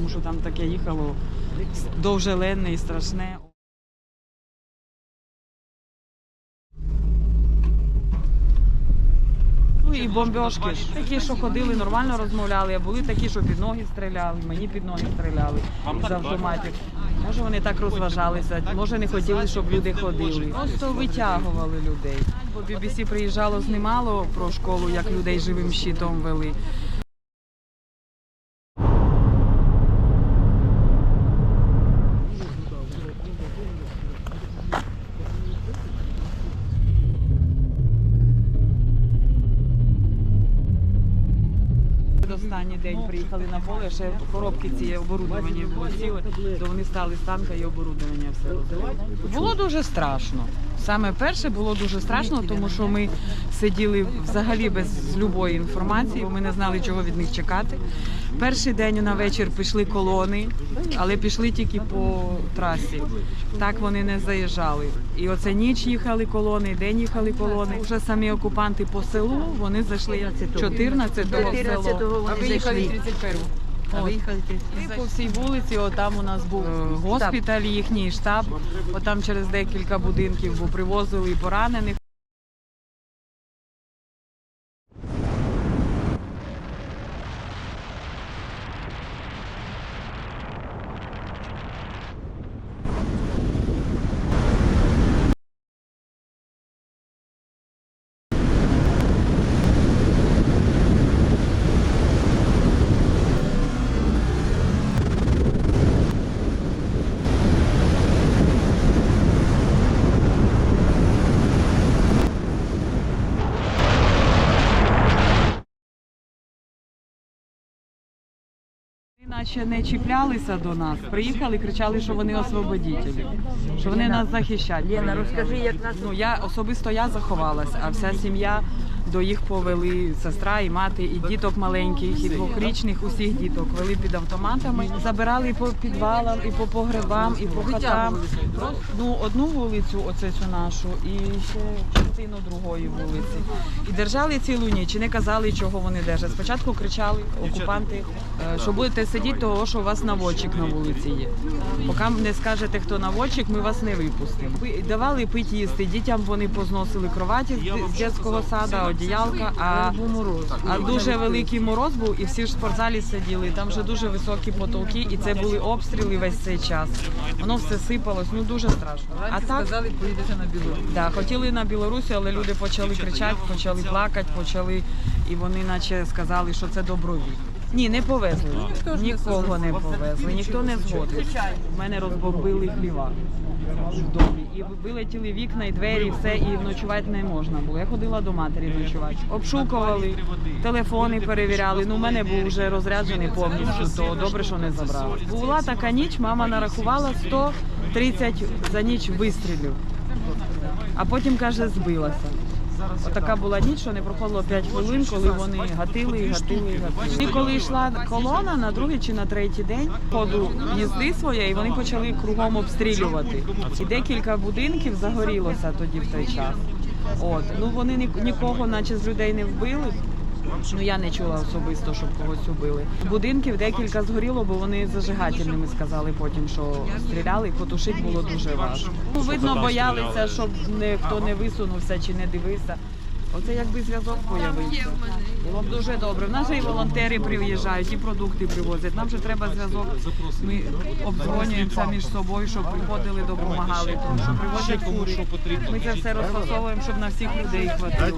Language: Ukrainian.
тому що там таке їхало довжеленне і страшне. Ну і бомбьошки ж. Такі, що ходили, нормально розмовляли, а були такі, що під ноги стріляли, мені під ноги стріляли з автоматів. Може вони так розважалися, може не хотіли, щоб люди ходили. Просто витягували людей. Бо BBC приїжджало, знімало про школу, як людей живим щитом вели. Останній день приїхали на поле, ще коробки ці оборудовані були ціли, то вони стали з танка і оборудовання все роздали. Було дуже страшно. Саме перше було дуже страшно, тому що ми сиділи взагалі без будь-якої інформації, ми не знали, чого від них чекати. Перший день на вечір пішли колони, але пішли тільки по трасі. Так вони не заїжджали. І оце ніч їхали колони, день їхали колони. Вже самі окупанти по селу, вони зайшли 14-го в село. А виїхали 31-го. По всій вулиці, там у нас був госпіталь, їхній штаб, там через декілька будинків привозили поранених. Наче не чіплялися до нас, приїхали, кричали, що вони освободителі, що вони нас захищають. Лена, розкажи, як нас... Особисто я заховалася, а вся сім'я до їх повели, сестра і мати, і діток маленьких, і двохрічних, усіх діток вели під автоматами, забирали по підвалам, і по погребам, і по хатам. Одну вулицю, оце цю нашу, і ще частину другої вулиці. І держали цілу ніч, і не казали, чого вони держать. Спочатку кричали окупанти, що будете сидіти, того, що у вас наводчик на вулиці є. Поки не скажете, хто наводчик, ми вас не випустимо. Давали пити їсти, дітям вони позносили кроваті з дитячого саду, одіялка, а дуже великий мороз був, і всі ж в спортзалі сиділи, там вже дуже високі потолки, і це були обстріли весь цей час. Воно все сипалось, дуже страшно. А так, сказали, поїдете на Білорусь. Да, хотіли на Білорусі, але люди почали кричати, почали плакати, і вони наче сказали, що це добровільно. Ні, не повезли, нікого не повезли, ніхто не згодився. У мене розбомбили хліва в домі. І вилетіли вікна, і двері, і все, і ночувати не можна було. Я ходила до матері ночувати. Обшукували, телефони перевіряли. У мене був вже розряджений повністю, то добре, що не забрали. Була така ніч, мама нарахувала 130 за ніч вистрілів, а потім, каже, збилася. Отака була ніч, що не проходило 5 хвилин, коли вони гатили. І коли йшла колона на другий чи на третій день ходу їзди своєї, вони почали кругом обстрілювати. І декілька будинків загорілося тоді в той час. Вони нікого наче з людей не вбили. Я не чула особисто, щоб когось убили. Будинків декілька згоріло, бо вони зажигательними сказали потім, що стріляли, і потушити було дуже важко. Видно, боялися, щоб ніхто не висунувся чи не дивився. Оце якби зв'язок з'явився. Було б дуже добре. В нас же і волонтери приїжджають, і продукти привозять. Нам же треба зв'язок. Ми обдзвонюємося між собою, щоб приходили, допомагали, тому що привозять фури. Ми це все розфасовуємо, щоб на всіх людей хватило.